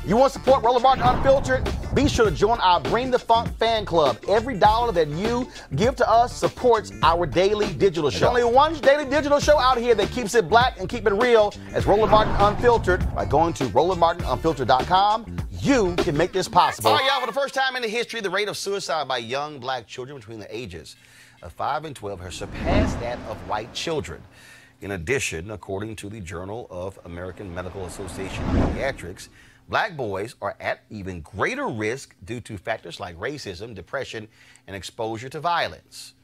You want to support Roland Martin Unfiltered? Be sure to join our Bring the Funk fan club. Every dollar that you give to us supports our daily digital show. There's only one daily digital show out here that keeps it black and keep it real. It's Roland Martin Unfiltered. By going to RolandMartinUnfiltered.com, you can make this possible. All right, y'all, for the first time in the history, the rate of suicide by young black children between the ages of 5 and 12 has surpassed that of white children. In addition, according to the Journal of American Medical Association Pediatrics, black boys are at even greater risk due to factors like racism, depression, and exposure to violence.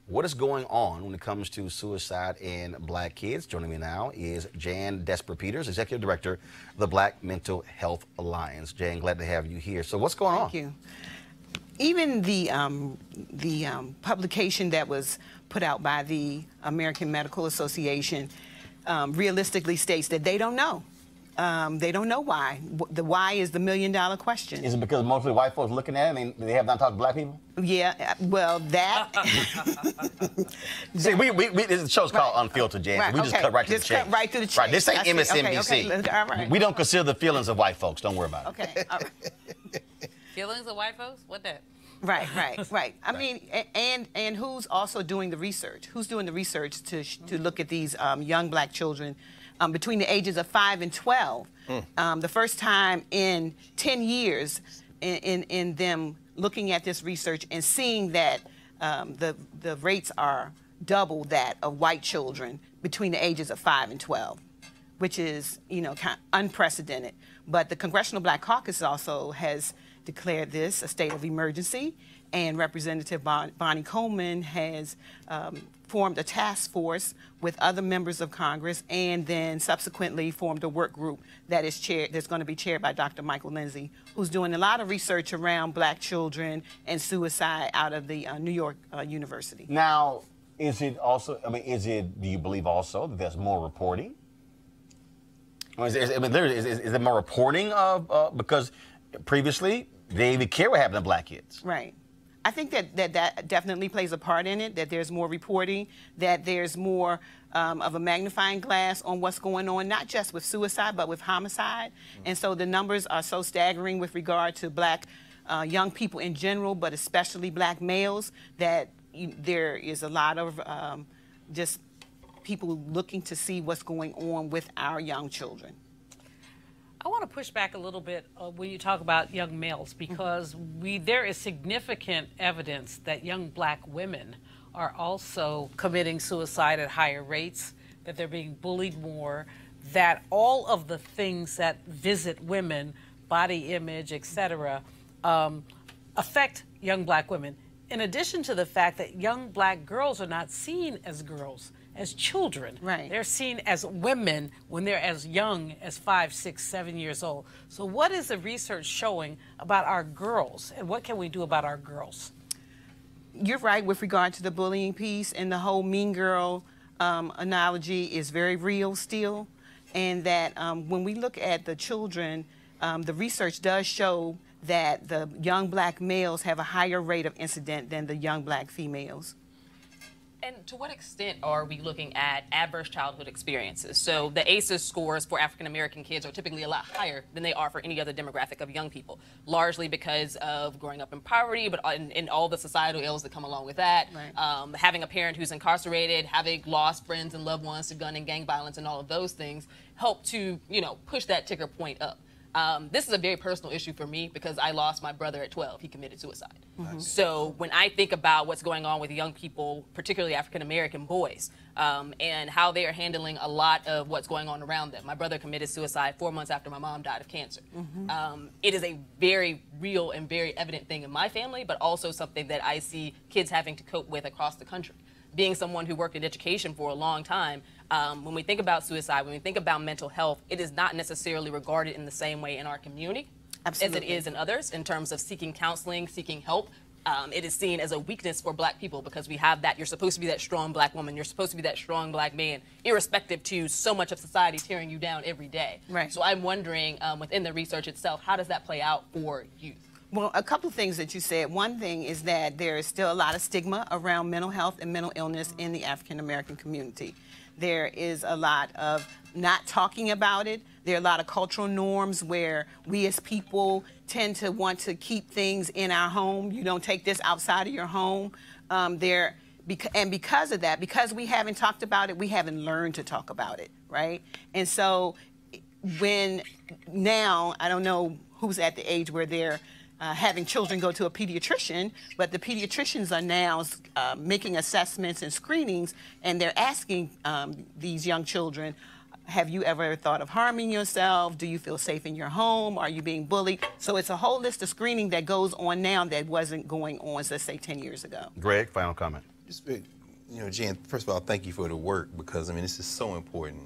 What is going on when it comes to suicide in black kids? Joining me now is Desper Peters, Executive Director of the Black Mental Health Alliance. Jan, glad to have you here. So what's going on? Thank you. Even the publication that was put out by the American Medical Association realistically states that they don't know. They don't know why. The why is the million-dollar question. Is it because mostly white folks looking at it? I mean, they have not talked to black people? Yeah, well, that... See, this show's called Unfiltered, Jan. Right, we just cut right to the chase. Cut right to the chase. Right, this ain't MSNBC. Okay, all right. We don't consider the feelings of white folks. Don't worry about it. Okay, all right. Feelings of white folks? What that? Right. I mean, and who's also doing the research? Who's doing the research to look at these young black children between the ages of 5 and 12? The first time in 10 years in them looking at this research and seeing that the rates are double that of white children between the ages of 5 and 12, which is, you know, kind of unprecedented. But the Congressional Black Caucus also has declared this a state of emergency, and Representative Bonnie Coleman has formed a task force with other members of Congress, and then subsequently formed a work group that is that's going to be chaired by Dr. Michael Lindsay, who's doing a lot of research around black children and suicide out of the New York University. Now, is it also, I mean, do you believe also that there's more reporting? Is there more reporting of, because previously, they didn't even care what happened to black kids. Right. I think that definitely plays a part in it, that there's more reporting, that there's more of a magnifying glass on what's going on, not just with suicide, but with homicide. And so the numbers are so staggering with regard to black young people in general, but especially black males, that there is a lot of just people looking to see what's going on with our young children. I want to push back a little bit when you talk about young males, because there is significant evidence that young black women are also committing suicide at higher rates, that they're being bullied more, that all of the things that visit women, body image, etc., affect young black women. In addition to the fact that young black girls are not seen as girls, as children. Right. They're seen as women when they're as young as 5, 6, 7 years old. So what is the research showing about our girls, and what can we do about our girls? You're right with regard to the bullying piece, and the whole mean girl analogy is very real still. And that when we look at the children, the research does show that the young black males have a higher rate of incident than the young black females. And to what extent are we looking at adverse childhood experiences? So the ACEs scores for African-American kids are typically a lot higher than they are for any other demographic of young people, largely because of growing up in poverty, but in all the societal ills that come along with that, right. Having a parent who's incarcerated, having lost friends and loved ones to gun and gang violence, and all of those things help to, you know, push that ticker point up. This is a very personal issue for me because I lost my brother at 12. He committed suicide. So when I think about what's going on with young people, particularly African-American boys, and how they are handling a lot of what's going on around them. My brother committed suicide 4 months after my mom died of cancer. It is a very real and very evident thing in my family, but also something that I see kids having to cope with across the country. Being someone who worked in education for a long time, when we think about suicide, when we think about mental health, it is not necessarily regarded in the same way in our community as it is in others in terms of seeking counseling, seeking help. It is seen as a weakness for black people because we have that, you're supposed to be that strong black woman, you're supposed to be that strong black man, irrespective to so much of society tearing you down every day. Right. So I'm wondering, within the research itself, how does that play out for youth? Well, a couple of things that you said. One thing is that there is still a lot of stigma around mental health and mental illness in the African American community. There is a lot of not talking about it. There are a lot of cultural norms where we as people tend to want to keep things in our home. You don't take this outside of your home. And because of that, because we haven't talked about it, we haven't learned to talk about it, right? And so now, I don't know who's at the age where they're having children go to a pediatrician, but the pediatricians are now making assessments and screenings, and they're asking these young children, have you ever thought of harming yourself? Do you feel safe in your home? Are you being bullied? So it's a whole list of screening that goes on now that wasn't going on, let's say, 10 years ago. Greg, final comment. Just, you know, Jan, first of all, thank you for the work, because, I mean, this is so important.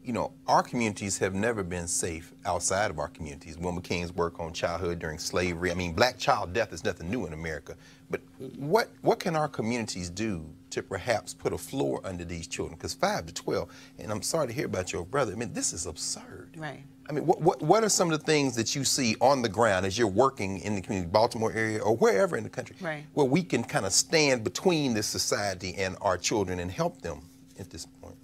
You know, our communities have never been safe outside of our communities. Wilma King's work on childhood during slavery. I mean, black child death is nothing new in America. But what can our communities do to perhaps put a floor under these children? Because 5 to 12, and I'm sorry to hear about your brother, I mean, this is absurd. Right. I mean, what are some of the things that you see on the ground as you're working in the community, Baltimore area or wherever in the country, right, where we can kind of stand between this society and our children and help them at this point?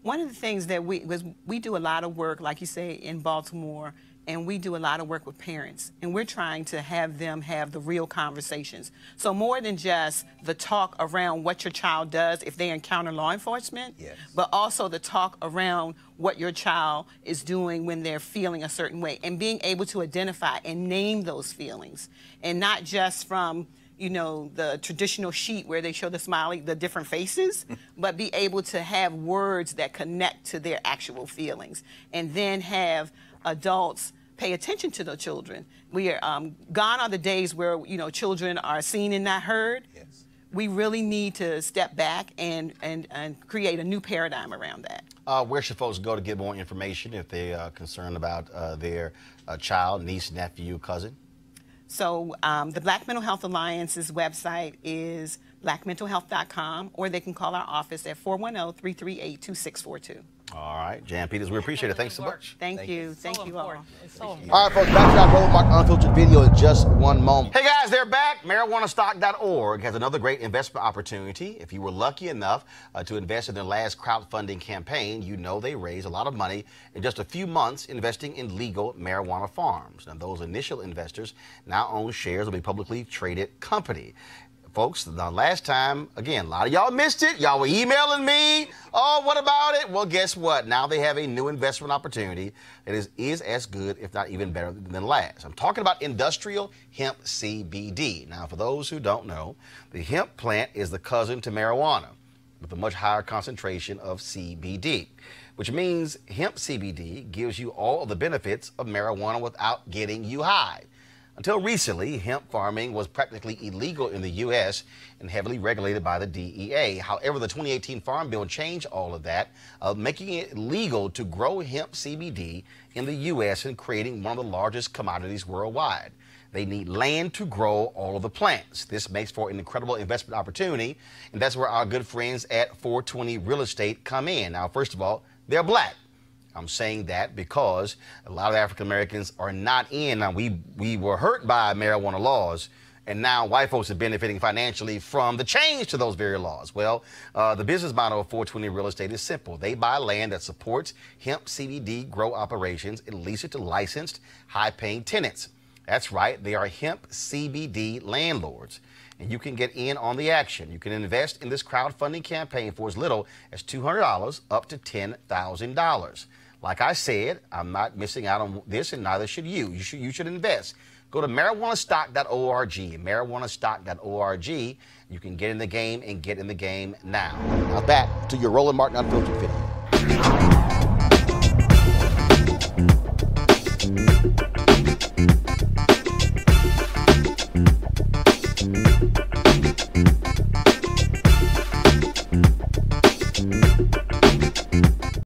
One of the things that we do a lot of work, like you say, in Baltimore, and we do a lot of work with parents, and we're trying to have them have the real conversations. So more than just the talk around what your child does if they encounter law enforcement, yes, but also the talk around what your child is doing when they're feeling a certain way, and being able to identify and name those feelings, and not just from, you know, the traditional sheet where they show the smiley, the different faces, but be able to have words that connect to their actual feelings, and then have adults pay attention to the children. We are gone are the days where, you know, children are seen and not heard. Yes. We really need to step back and create a new paradigm around that. Where should folks go to get more information if they are concerned about their child, niece, nephew, cousin? So the Black Mental Health Alliance's website is blackmentalhealth.com, or they can call our office at 410-338-2642. All right, Jan Peters, we appreciate it. Thanks so much. Thank you. Thank you all. It's so important. All right, folks, back to our Roland Martin Unfiltered video in just one moment. Hey, guys, they're back. MarijuanaStock.org has another great investment opportunity. If you were lucky enough to invest in their last crowdfunding campaign, you know they raised a lot of money in just a few months investing in legal marijuana farms. Now, those initial investors now own shares of a publicly traded company. Folks, the last time, again, a lot of y'all missed it. Y'all were emailing me. Oh, what about it? Well, guess what? Now they have a new investment opportunity that is as good, if not even better than last. I'm talking about industrial hemp CBD. Now, for those who don't know, the hemp plant is the cousin to marijuana with a much higher concentration of CBD, which means hemp CBD gives you all of the benefits of marijuana without getting you high. Until recently, hemp farming was practically illegal in the U.S. and heavily regulated by the DEA. However, the 2018 Farm Bill changed all of that, making it legal to grow hemp CBD in the U.S. and creating one of the largest commodities worldwide. They need land to grow all of the plants. This makes for an incredible investment opportunity, and that's where our good friends at 420 Real Estate come in. Now, first of all, they're black. I'm saying that because a lot of African Americans are not in. Now, we were hurt by marijuana laws, and now white folks are benefiting financially from the change to those very laws. Well, the business model of 420 Real Estate is simple. They buy land that supports hemp CBD grow operations and lease it to licensed, high-paying tenants. That's right, they are hemp CBD landlords. And you can get in on the action. You can invest in this crowdfunding campaign for as little as $200 up to $10,000. Like I said, I'm not missing out on this, and neither should you. You should invest. Go to marijuanastock.org, marijuanastock.org. You can get in the game and get in the game now. Now back to your Roland Martin Unfiltered video.